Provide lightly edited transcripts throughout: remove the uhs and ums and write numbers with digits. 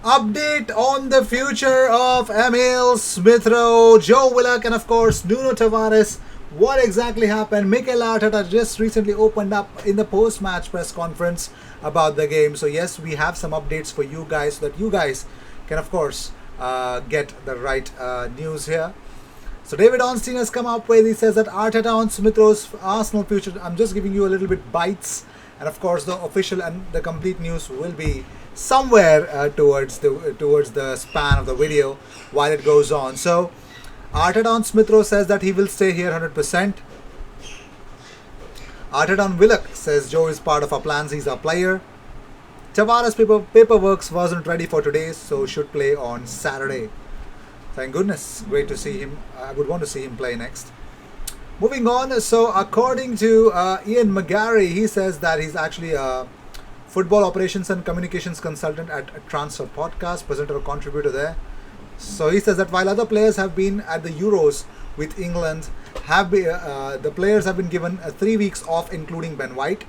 Update on the future of Emil Smith Rowe, Joe Willock, and of course Nuno Tavares. What exactly happened? Mikel Arteta just recently opened up in the post-match press conference about the game. So yes, we have some updates for you guys so that you guys can of course get the right news here. So David Ornstein has come up with, he says that Arteta on Smith Rowe's Arsenal future. I'm just giving you a little bit bites, and of course the official and the complete news will be somewhere towards the span of the video while it goes on. So Arteta on Smith Rowe says that he will stay here 100%. Arteta on Willock says Joe is part of our plans, he's our player. Tavares paperwork wasn't ready for today, so should play on Saturday. Thank goodness. Great to see him. I would want to see him play next. Moving on, so according to Ian McGarry, he says that he's actually a football operations and communications consultant at Transfer Podcast, presenter or contributor there. So he says that while other players have been at the Euros with England, the players have been given 3 weeks off, including Ben White.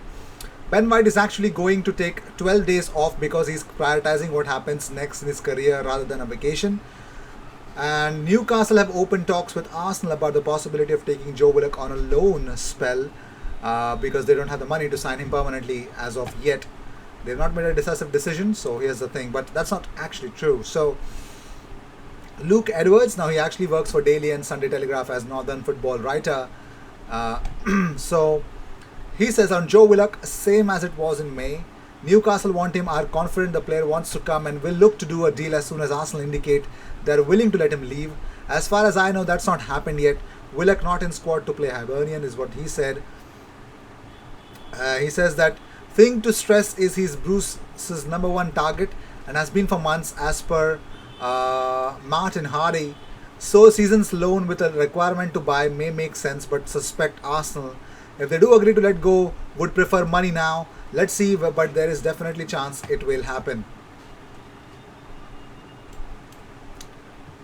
Ben White is actually going to take 12 days off because he's prioritizing what happens next in his career rather than a vacation. And Newcastle have opened talks with Arsenal about the possibility of taking Joe Willock on a loan spell because they don't have the money to sign him permanently as of yet. They've not made a decisive decision, so here's the thing. But that's not actually true. So Luke Edwards, now he actually works for Daily and Sunday Telegraph as Northern football writer. So he says on Joe Willock, same as it was in May. Newcastle want him, are confident the player wants to come and will look to do a deal as soon as Arsenal indicate they're willing to let him leave. As far as I know, that's not happened yet. Willock not in squad to play Hibernian is what he said. He says that thing to stress is he's Bruce's number one target and has been for months as per Martin Hardy. So season's loan with a requirement to buy may make sense, but suspect Arsenal, if they do agree to let go, would prefer money now. Let's see, but there is definitely chance it will happen.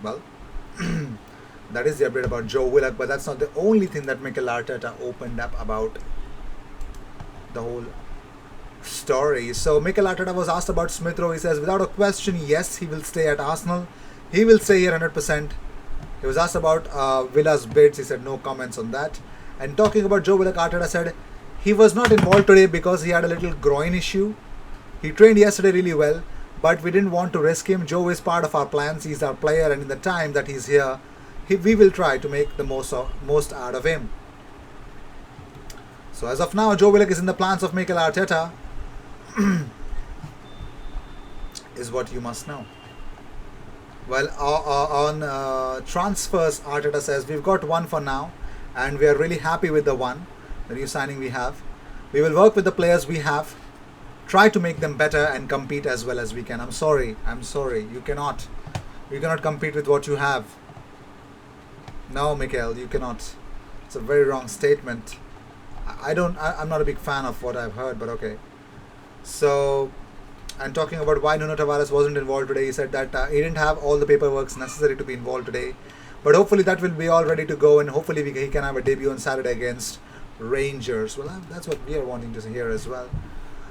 Well, that is the update about Joe Willock, but that's not the only thing that Mikel Arteta opened up about the whole story. So Mikel Arteta was asked about Smith Rowe. He says, without a question, yes, he will stay at Arsenal. He will stay here 100%. He was asked about Villa's bids. He said no comments on that. And talking about Joe Willock, Arteta said he was not involved today because he had a little groin issue. He trained yesterday really well, but we didn't want to risk him. Joe is part of our plans. He's our player, and in the time that he's here, we will try to make the most out of him. So as of now, Joe Willock is in the plans of Mikel Arteta, is what you must know. Well, on transfers, Arteta says we've got one for now, and we are really happy with the new signing we have. We will work with the players we have, try to make them better and compete as well as we can. I'm sorry. You cannot compete with what you have. No, Mikel, you cannot. It's a very wrong statement. I'm not a big fan of what I've heard, but okay. So, and talking about why Nuno Tavares wasn't involved today, he said that he didn't have all the paperwork necessary to be involved today. But hopefully that will be all ready to go, and hopefully he can have a debut on Saturday against Rangers. Well, that's what we are wanting to hear as well.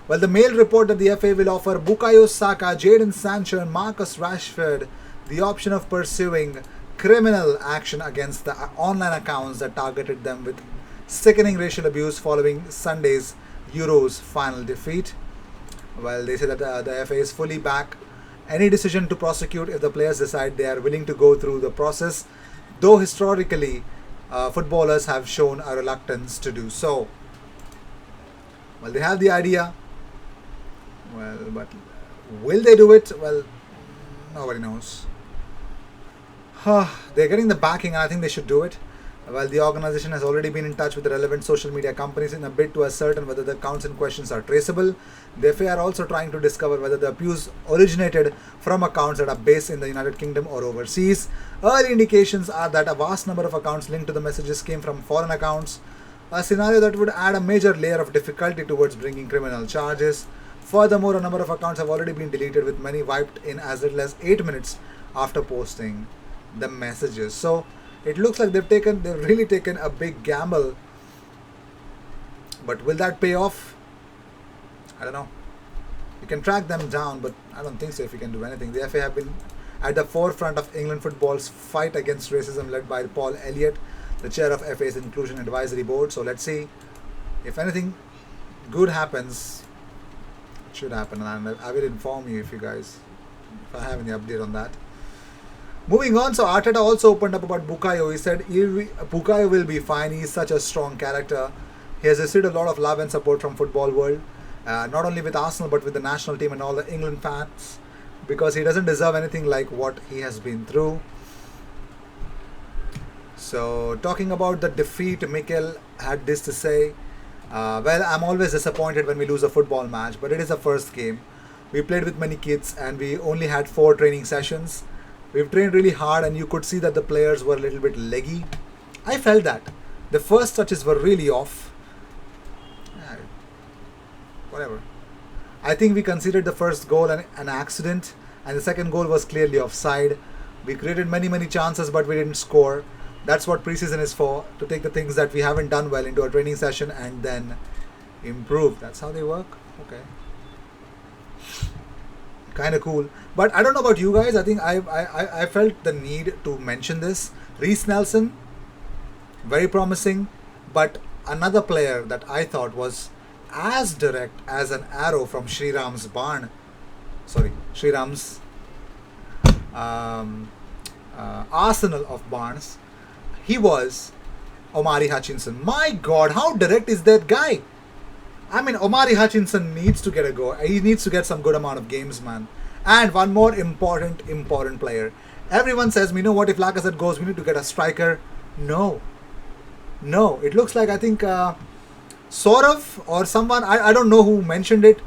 Well, the Mail report that the FA will offer Bukayo Saka, Jadon Sancho and Marcus Rashford the option of pursuing criminal action against the online accounts that targeted them with sickening racial abuse following Sunday's Euros final defeat. Well, they say that the FA is fully back any decision to prosecute if the players decide they are willing to go through the process, though historically footballers have shown a reluctance to do so. Well, they have the idea. Well, but will they do it? Well, nobody knows. They're getting the backing, and I think they should do it. Well, the organization has already been in touch with the relevant social media companies in a bid to ascertain whether the accounts in questions are traceable. The FA are also trying to discover whether the abuse originated from accounts that are based in the United Kingdom or overseas. Early indications are that a vast number of accounts linked to the messages came from foreign accounts, a scenario that would add a major layer of difficulty towards bringing criminal charges. Furthermore, a number of accounts have already been deleted, with many wiped in as little as 8 minutes after posting the messages. So it looks like they've really taken a big gamble. But will that pay off? I don't know. You can track them down, but I don't think so if you can do anything. The FA have been at the forefront of England football's fight against racism, led by Paul Elliott, the chair of FA's Inclusion Advisory Board. So let's see if anything good happens. It should happen, and I will inform you if I have any update on that. Moving on, so Arteta also opened up about Bukayo. He said Bukayo will be fine. He's such a strong character. He has received a lot of love and support from football world, not only with Arsenal but with the national team and all the England fans, because he doesn't deserve anything like what he has been through. So talking about the defeat, Mikel had this to say. Well, I'm always disappointed when we lose a football match, but it is a first game. We played with many kids and we only had 4 training sessions. We've trained really hard and you could see that the players were a little bit leggy. I felt that. The first touches were really off. Whatever. I think we considered the first goal an accident, and the second goal was clearly offside. We created many chances but we didn't score. That's what preseason is for, to take the things that we haven't done well into a training session and then improve. That's how they work. Okay. Kind of cool. But I don't know about you guys. I think I felt the need to mention this. Reece Nelson, very promising, but another player that I thought was as direct as an arrow from Sriram's arsenal of barns. He was Omari Hutchinson. My God, how direct is that guy? I mean, Omari Hutchinson needs to get a go. He needs to get some good amount of games, man. And one more important player. Everyone says, you know what, if Lacazette goes, we need to get a striker. No. It looks like, I think, Saurav or someone, I don't know who mentioned it.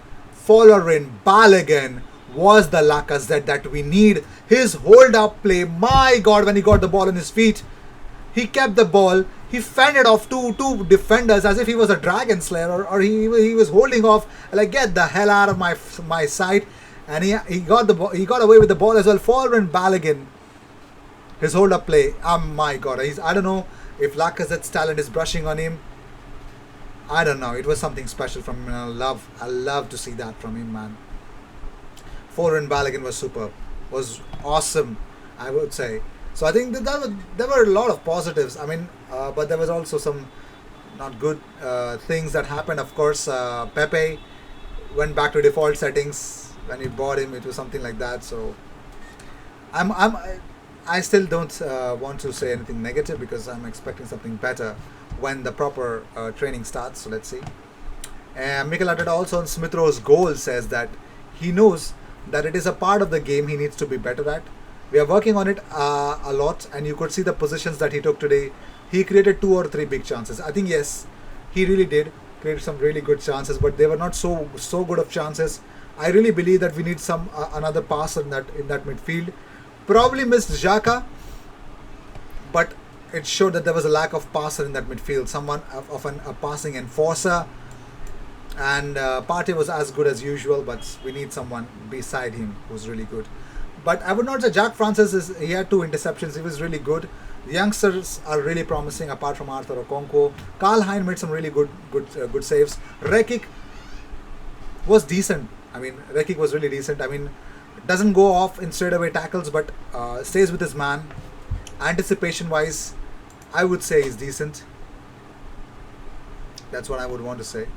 Folarin Balogun was the Lacazette that we need. His hold-up play, my God, when he got the ball in his feet, he kept the ball. He fended off two defenders as if he was a dragon slayer, or he was holding off, like, get the hell out of my sight. And he got the ball, he got away with the ball as well. Folarin Balogun, his hold up play, oh my God, I don't know if Lacazette's talent is brushing on him. I don't know. It was something special from him. I love to see that from him, man. Folarin Balogun was superb, was awesome, I would say. So I think there were a lot of positives. I mean, but there was also some not good things that happened. Of course, Pepe went back to default settings when he bought him. It was something like that. So I still don't want to say anything negative because I'm expecting something better when the proper training starts. So let's see. Mikel Arteta also on Smith Rowe's goal says that he knows that it is a part of the game he needs to be better at. We are working on it a lot, and you could see the positions that he took today. He created 2 or 3 big chances. I think, yes, he really did create some really good chances, but they were not so good of chances. I really believe that we need some another passer in that midfield. Probably missed Xhaka, but it showed that there was a lack of passer in that midfield. Someone of a passing enforcer. And Partey was as good as usual, but we need someone beside him who's really good. But I would not say Jack Francis he had 2 interceptions. He was really good. The youngsters are really promising apart from Arthur Okonkwo. Karl Hein made some really good saves. Rekik was decent. I mean, Rekik was really decent. I mean, doesn't go off in straightaway tackles, but stays with his man. Anticipation wise, I would say he's decent. That's what I would want to say.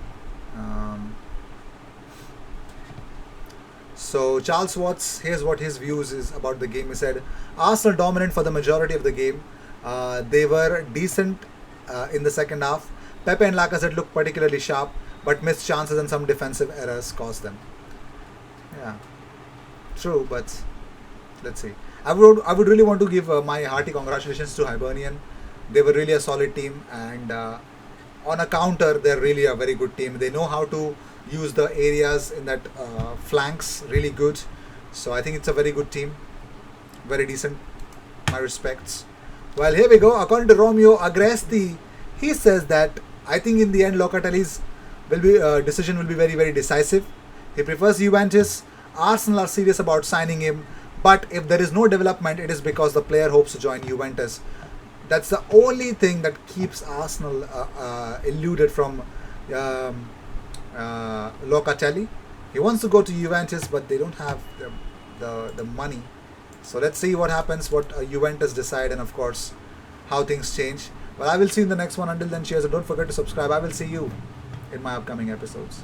So Charles Watts, here's what his views is about the game. He said, Arsenal dominant for the majority of the game. They were decent in the second half. Pepe and Lacazette looked particularly sharp, but missed chances and some defensive errors caused them. Yeah, true, but let's see. I would really want to give my hearty congratulations to Hibernian. They were really a solid team, and on a counter, they're really a very good team. They know how to use the areas in that flanks really good. So I think it's a very good team. Very decent. My respects. Well, here we go. According to Romeo Agresti, he says that I think in the end Locatelli's decision will be very, very decisive. He prefers Juventus. Arsenal are serious about signing him. But if there is no development, it is because the player hopes to join Juventus. That's the only thing that keeps Arsenal eluded from Locatelli. He wants to go to Juventus, but they don't have the money. So let's see what happens, what Juventus decide, and of course, how things change. Well, I will see you in the next one. Until then, cheers, and don't forget to subscribe. I will see you in my upcoming episodes.